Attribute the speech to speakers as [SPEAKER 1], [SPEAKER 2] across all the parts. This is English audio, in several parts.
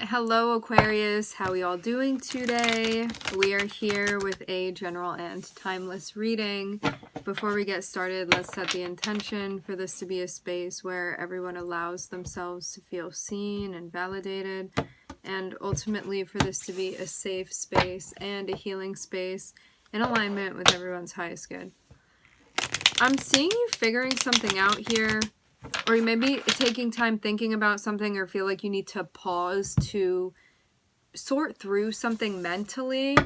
[SPEAKER 1] Hello Aquarius, how are we all doing today? We are here with a general and timeless reading. Before we get started, let's set the intention for this to be a space where everyone allows themselves to feel seen and validated, and ultimately for this to be a safe space and a healing space in alignment with everyone's highest good. I'm seeing you figuring something out here. Or you may be taking time thinking about something, or feel like you need to pause to sort through something mentally.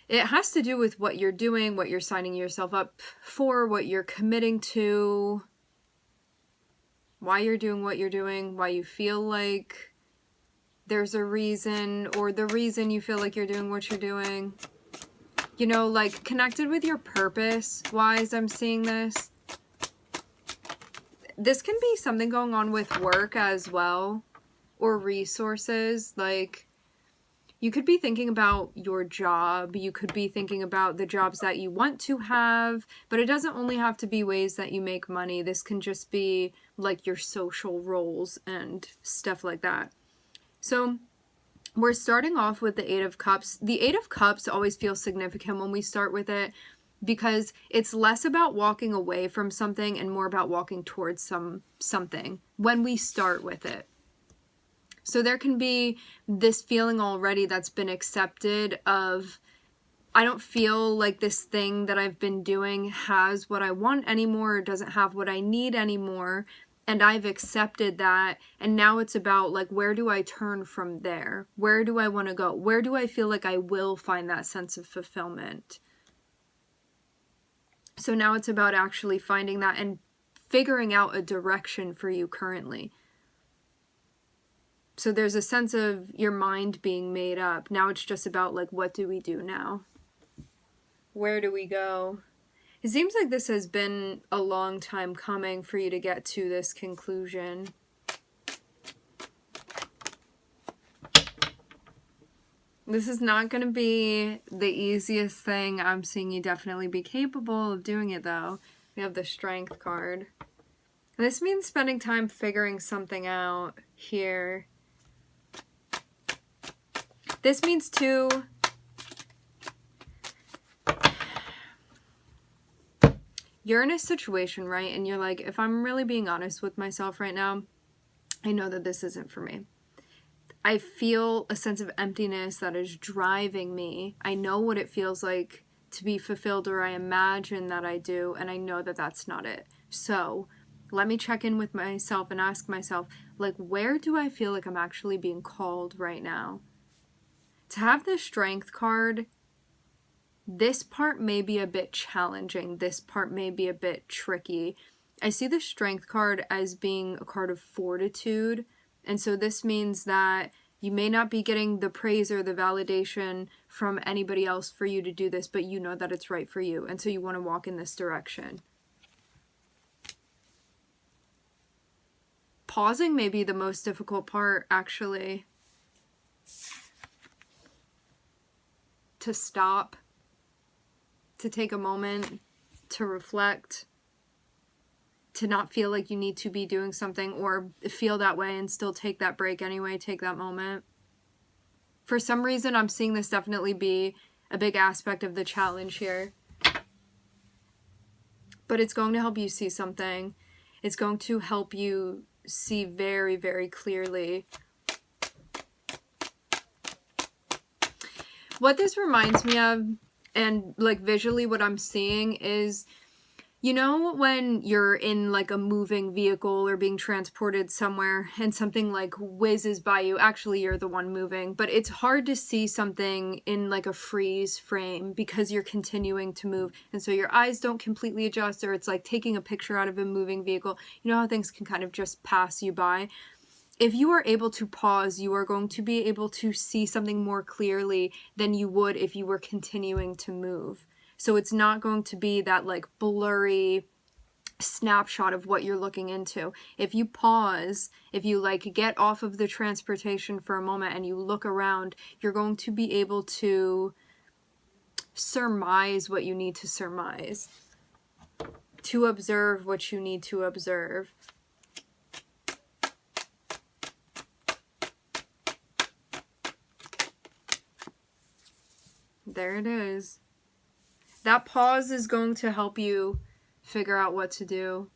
[SPEAKER 1] It has to do with what you're doing, what you're signing yourself up for, what you're committing to, why you're doing what you're doing, why you feel like there's a reason, or the reason you feel like you're doing what you're doing. You know, like connected with your purpose wise, I'm seeing this. This can be something going on with work as well, or resources. Like, you could be thinking about your job. You could be thinking about the jobs that you want to have, but it doesn't only have to be ways that you make money. This can just be like your social roles and stuff like that. So we're starting off with the Eight of Cups. The Eight of Cups always feels significant when we start with it, because it's less about walking away from something and more about walking towards something when we start with it. So there can be this feeling already that's been accepted of, I don't feel like this thing that I've been doing has what I want anymore, or doesn't have what I need anymore. And I've accepted that, and now it's about, like, where do I turn from there? Where do I want to go? Where do I feel like I will find that sense of fulfillment? So now it's about actually finding that and figuring out a direction for you currently. So there's a sense of your mind being made up. Now it's just about, like, what do we do now? Where do we go? It seems like this has been a long time coming for you to get to this conclusion. This is not going to be the easiest thing. I'm seeing you definitely be capable of doing it, though. We have the Strength card. This means spending time figuring something out here. This means, too, you're in a situation, right? And you're like, if I'm really being honest with myself right now, I know that this isn't for me. I feel a sense of emptiness that is driving me. I know what it feels like to be fulfilled, or I imagine that I do, and I know that that's not it. So let me check in with myself and ask myself, like, where do I feel like I'm actually being called right now? To have the Strength card, this part may be a bit challenging. This part may be a bit tricky. I see the Strength card as being a card of fortitude. And so this means that you may not be getting the praise or the validation from anybody else for you to do this, but you know that it's right for you. And so you want to walk in this direction. Pausing may be the most difficult part, actually. To stop. To take a moment to reflect, to not feel like you need to be doing something, or feel that way and still take that break anyway, take that moment. For some reason, I'm seeing this definitely be a big aspect of the challenge here. But it's going to help you see something. It's going to help you see very, very clearly. What this reminds me of, and like visually what I'm seeing is, you know, when you're in like a moving vehicle or being transported somewhere and something like whizzes by you, actually you're the one moving, but it's hard to see something in like a freeze frame because you're continuing to move, and so your eyes don't completely adjust, or it's like taking a picture out of a moving vehicle. You know how things can kind of just pass you by? If you are able to pause, you are going to be able to see something more clearly than you would if you were continuing to move. So it's not going to be that like blurry snapshot of what you're looking into. If you pause, if you like get off of the transportation for a moment and you look around, you're going to be able to surmise what you need to surmise, to observe what you need to observe. There it is. That pause is going to help you figure out what to do.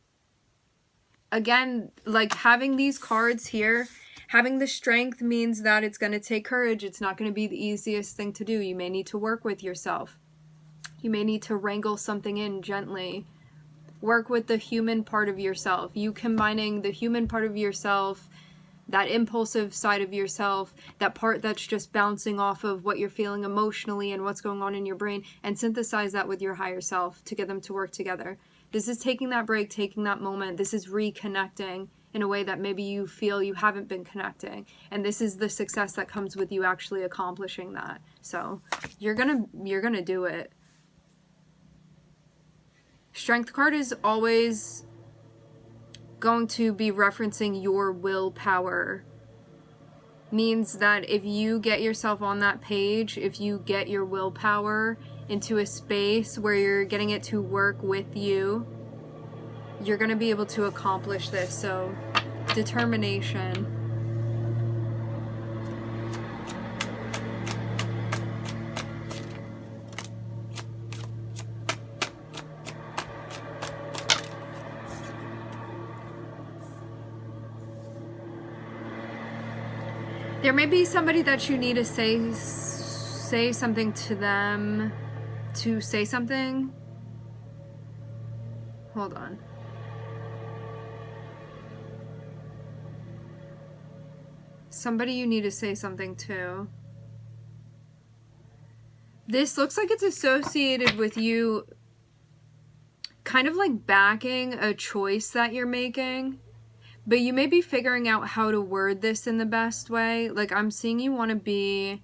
[SPEAKER 1] Again, like having these cards here, having the strength means that it's going to take courage. It's not going to be the easiest thing to do. You may need to work with yourself. You may need to wrangle something in gently. Work with the human part of yourself. You combining the human part of yourself, that impulsive side of yourself, that part that's just bouncing off of what you're feeling emotionally and what's going on in your brain, and synthesize that with your higher self to get them to work together. This is taking that break, taking that moment. This is reconnecting in a way that maybe you feel you haven't been connecting. And this is the success that comes with you actually accomplishing that. So you're gonna do it. Strength card is always going to be referencing your willpower. Means that if you get yourself on that page, if you get your willpower into a space where you're getting it to work with you, you're going to be able to accomplish this. So, determination. There may be somebody that you need to say something to them, to say something. Hold on. Somebody you need to say something to. This looks like it's associated with you kind of like backing a choice that you're making. But you may be figuring out how to word this in the best way. Like, I'm seeing you want to be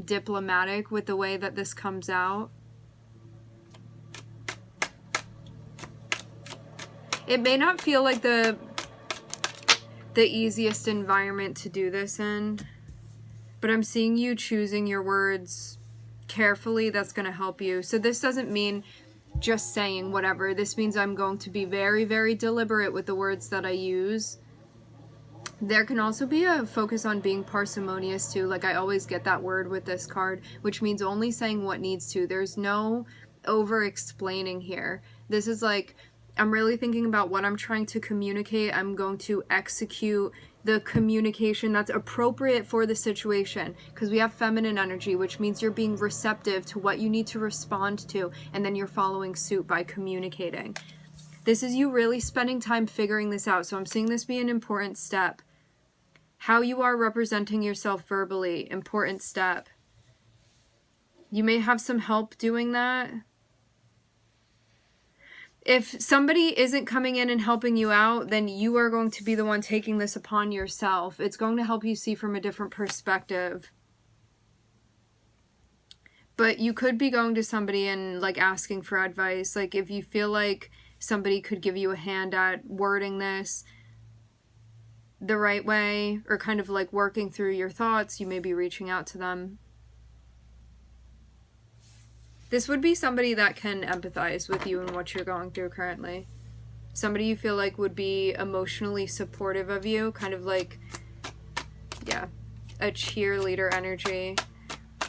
[SPEAKER 1] diplomatic with the way that this comes out. It may not feel like the easiest environment to do this in, but I'm seeing you choosing your words carefully. That's going to help you. So this doesn't mean just saying whatever. This means I'm going to be very, very deliberate with the words that I use. There can also be a focus on being parsimonious too. Like, I always get that word with this card, which means only saying what needs to. There's no over explaining here. This is like, I'm really thinking about what I'm trying to communicate. I'm going to execute the communication that's appropriate for the situation, because we have feminine energy, which means you're being receptive to what you need to respond to, and then you're following suit by communicating. This is you really spending time figuring this out. So I'm seeing this be an important step. How you are representing yourself verbally, important step. You may have some help doing that. If somebody isn't coming in and helping you out, then you are going to be the one taking this upon yourself. It's going to help you see from a different perspective. But you could be going to somebody and like asking for advice. Like, if you feel like somebody could give you a hand at wording this the right way, or kind of like working through your thoughts, you may be reaching out to them. This would be somebody that can empathize with you and what you're going through currently. Somebody you feel like would be emotionally supportive of you, kind of like, yeah, a cheerleader energy.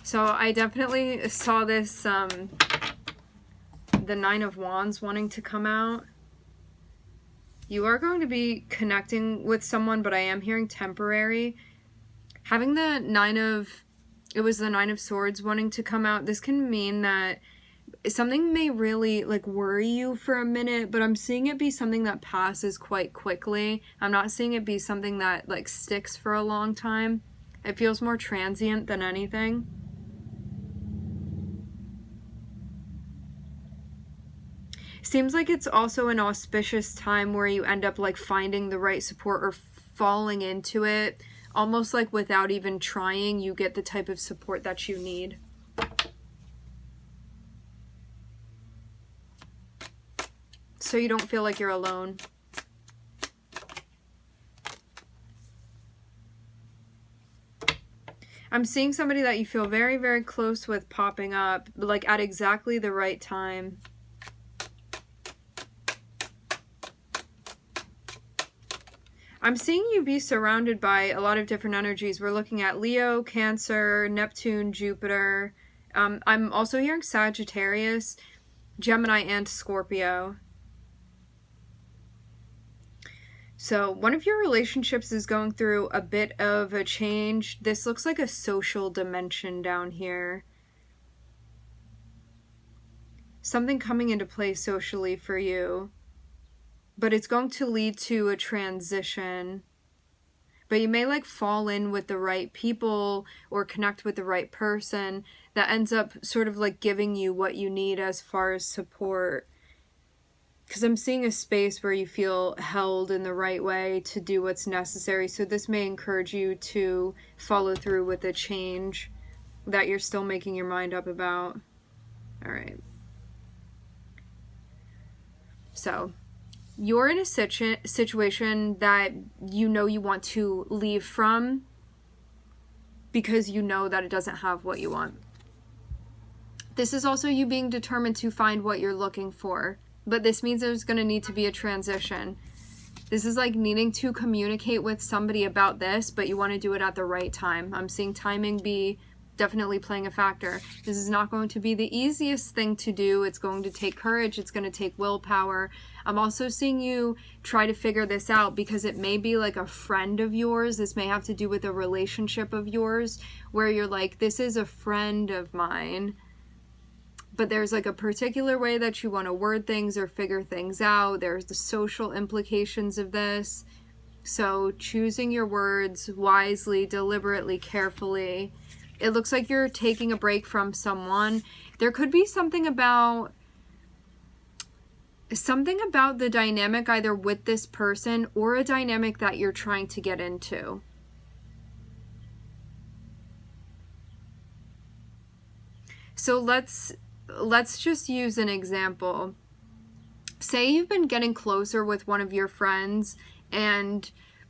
[SPEAKER 1] So I definitely saw this, the Nine of Wands wanting to come out. You are going to be connecting with someone, but I am hearing temporary. Having the it was the Nine of Swords wanting to come out. This can mean that something may really like worry you for a minute, but I'm seeing it be something that passes quite quickly. I'm not seeing it be something that like sticks for a long time. It feels more transient than anything. Seems like it's also an auspicious time where you end up like finding the right support or falling into it. Almost like without even trying, you get the type of support that you need. So you don't feel like you're alone. I'm seeing somebody that you feel very, very close with popping up, like at exactly the right time. I'm seeing you be surrounded by a lot of different energies. We're looking at Leo, Cancer, Neptune, Jupiter, I'm also hearing Sagittarius, Gemini, and Scorpio. So one of your relationships is going through a bit of a change. This looks like a social dimension down here. Something coming into play socially for you. But it's going to lead to a transition. But you may like fall in with the right people or connect with the right person that ends up sort of like giving you what you need as far as support. Because I'm seeing a space where you feel held in the right way to do what's necessary. So this may encourage you to follow through with a change that you're still making your mind up about. All right. So you're in a situation that you know you want to leave from because you know that it doesn't have what you want. This is also you being determined to find what you're looking for, but this means there's going to need to be a transition. This is like needing to communicate with somebody about this, but you want to do it at the right time. I'm seeing timing be definitely playing a factor. This is not going to be the easiest thing to do. It's going to take courage. It's going to take willpower. I'm also seeing you try to figure this out because it may be like a friend of yours. This may have to do with a relationship of yours where you're like, this is a friend of mine, but there's like a particular way that you want to word things or figure things out. There's the social implications of this. So choosing your words wisely, deliberately, carefully. It looks like you're taking a break from someone. There could be something about the dynamic either with this person or a dynamic that you're trying to get into. So let's just use an example. Say you've been getting closer with one of your friends and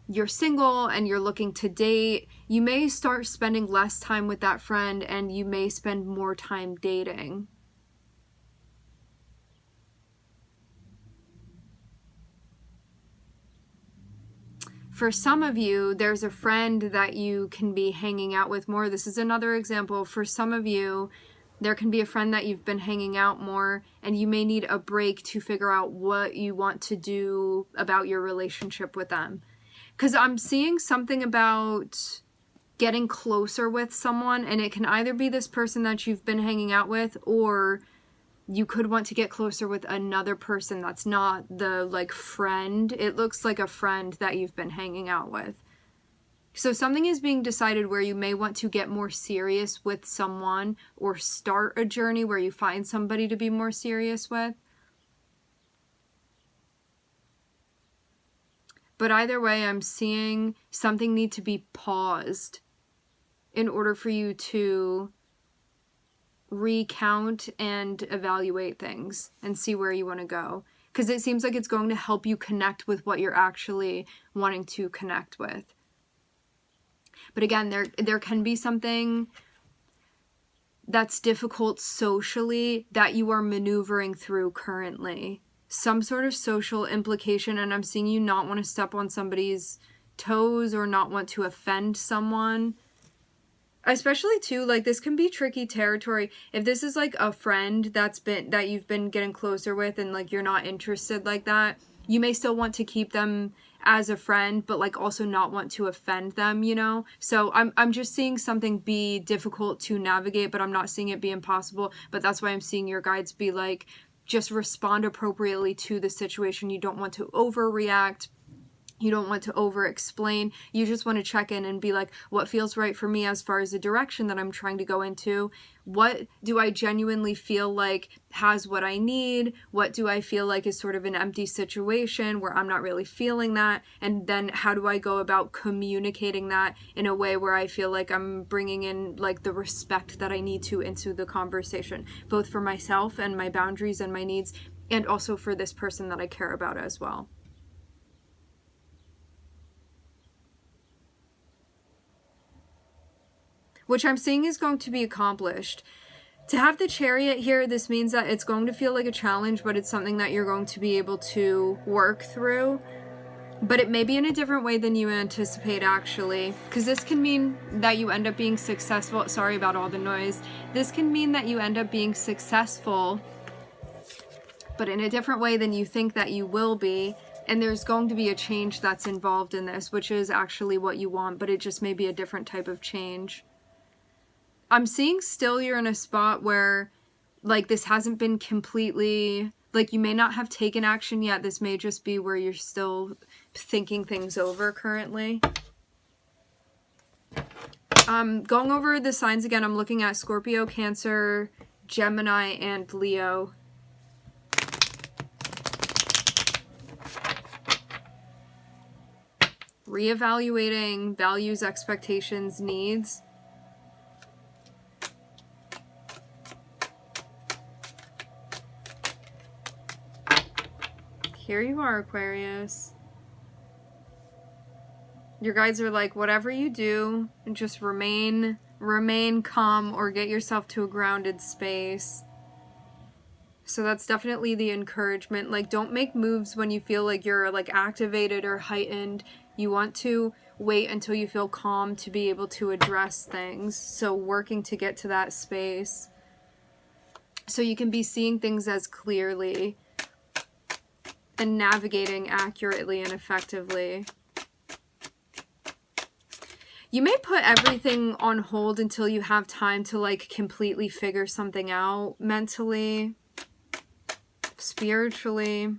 [SPEAKER 1] you're single and you're looking to date. You may start spending less time with that friend and you may spend more time dating. For some of you, there's a friend that you can be hanging out with more. This is another example. For some of you, there can be a friend that you've been hanging out more and you may need a break to figure out what you want to do about your relationship with them. Because I'm seeing something about getting closer with someone, and it can either be this person that you've been hanging out with, or you could want to get closer with another person that's not the like friend. It looks like a friend that you've been hanging out with. So something is being decided where you may want to get more serious with someone or start a journey where you find somebody to be more serious with. But either way, I'm seeing something need to be paused in order for you to recount and evaluate things and see where you want to go. Because it seems like it's going to help you connect with what you're actually wanting to connect with. But again, there can be something that's difficult socially that you are maneuvering through currently. Some sort of social implication, and I'm seeing you not want to step on somebody's toes or not want to offend someone. Especially too, like this can be tricky territory. If this is like a friend that you've been getting closer with and like you're not interested like that, you may still want to keep them as a friend, but like also not want to offend them, you know? So I'm just seeing something be difficult to navigate, but I'm not seeing it be impossible. But that's why I'm seeing your guides be like, just respond appropriately to the situation. You don't want to overreact. You don't want to over-explain. You just want to check in and be like, what feels right for me as far as the direction that I'm trying to go into? What do I genuinely feel like has what I need? What do I feel like is sort of an empty situation where I'm not really feeling that? And then how do I go about communicating that in a way where I feel like I'm bringing in like the respect that I need to into the conversation, both for myself and my boundaries and my needs, and also for this person that I care about as well. Which I'm seeing is going to be accomplished. To have the Chariot here, this means that it's going to feel like a challenge, but it's something that you're going to be able to work through. But it may be in a different way than you anticipate, actually. Because this can mean that you end up being successful. Sorry about all the noise. This can mean that you end up being successful, but in a different way than you think that you will be. And there's going to be a change that's involved in this, which is actually what you want, but it just may be a different type of change. I'm seeing still you're in a spot where, like, this hasn't been completely, like, you may not have taken action yet. This may just be where you're still thinking things over currently. Going over the signs again, I'm looking at Scorpio, Cancer, Gemini, and Leo. Reevaluating values, expectations, needs. Here you are, Aquarius. Your guides are like, whatever you do, just remain calm or get yourself to a grounded space. So that's definitely the encouragement. Like, don't make moves when you feel like you're, like, activated or heightened. You want to wait until you feel calm to be able to address things. So working to get to that space so you can be seeing things as clearly and navigating accurately and effectively. You may put everything on hold until you have time to, like, completely figure something out mentally, spiritually.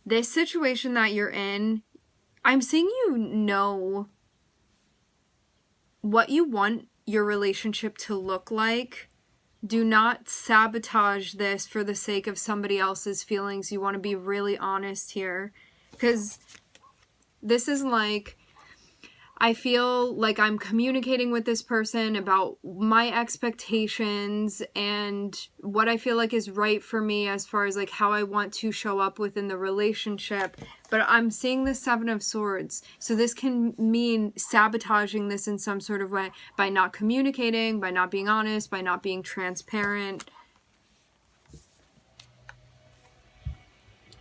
[SPEAKER 1] This situation that you're in, I'm seeing you know what you want your relationship to look like. Do not sabotage this for the sake of somebody else's feelings. You want to be really honest here. Because this is like, I feel like I'm communicating with this person about my expectations and what I feel like is right for me as far as, like, how I want to show up within the relationship. But I'm seeing the Seven of Swords. So this can mean sabotaging this in some sort of way by not communicating, by not being honest, by not being transparent.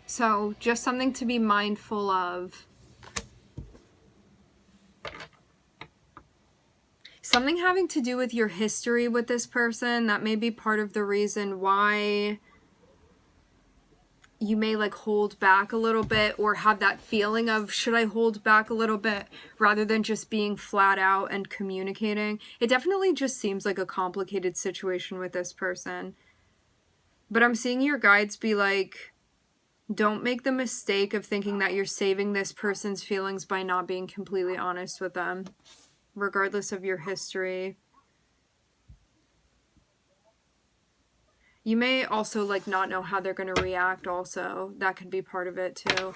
[SPEAKER 1] So just something to be mindful of. Something having to do with your history with this person, that may be part of the reason why you may, like, hold back a little bit or have that feeling of, should I hold back a little bit, rather than just being flat out and communicating. It definitely just seems like a complicated situation with this person. But I'm seeing your guides be like, don't make the mistake of thinking that you're saving this person's feelings by not being completely honest with them, regardless of your history. You may also, like, not know how they're going to react also. That could be part of it too.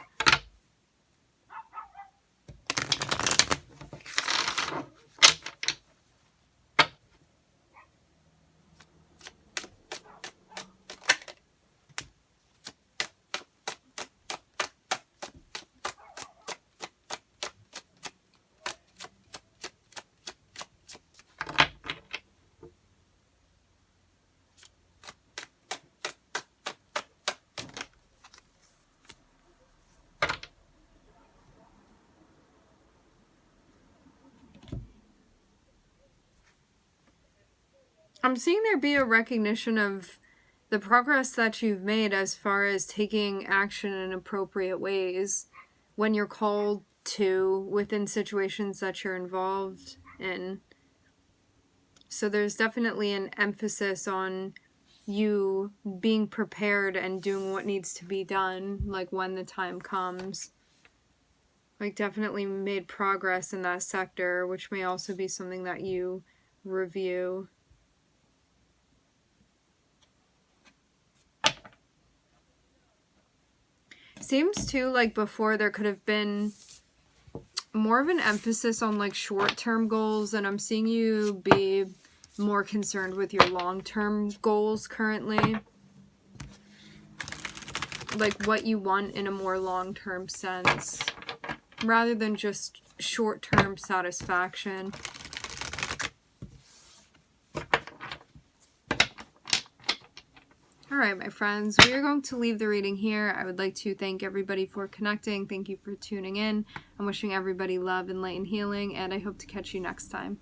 [SPEAKER 1] I'm seeing there be a recognition of the progress that you've made as far as taking action in appropriate ways when you're called to within situations that you're involved in. So there's definitely an emphasis on you being prepared and doing what needs to be done, like, when the time comes. Like, definitely made progress in that sector, which may also be something that you review. Seems too like before there could have been more of an emphasis on, like, short-term goals, and I'm seeing you be more concerned with your long-term goals currently. Like, what you want in a more long-term sense, rather than just short-term satisfaction. All right, my friends, we are going to leave the reading here. I would like to thank everybody for connecting. Thank you for tuning in. I'm wishing everybody love and light and healing, and I hope to catch you next time.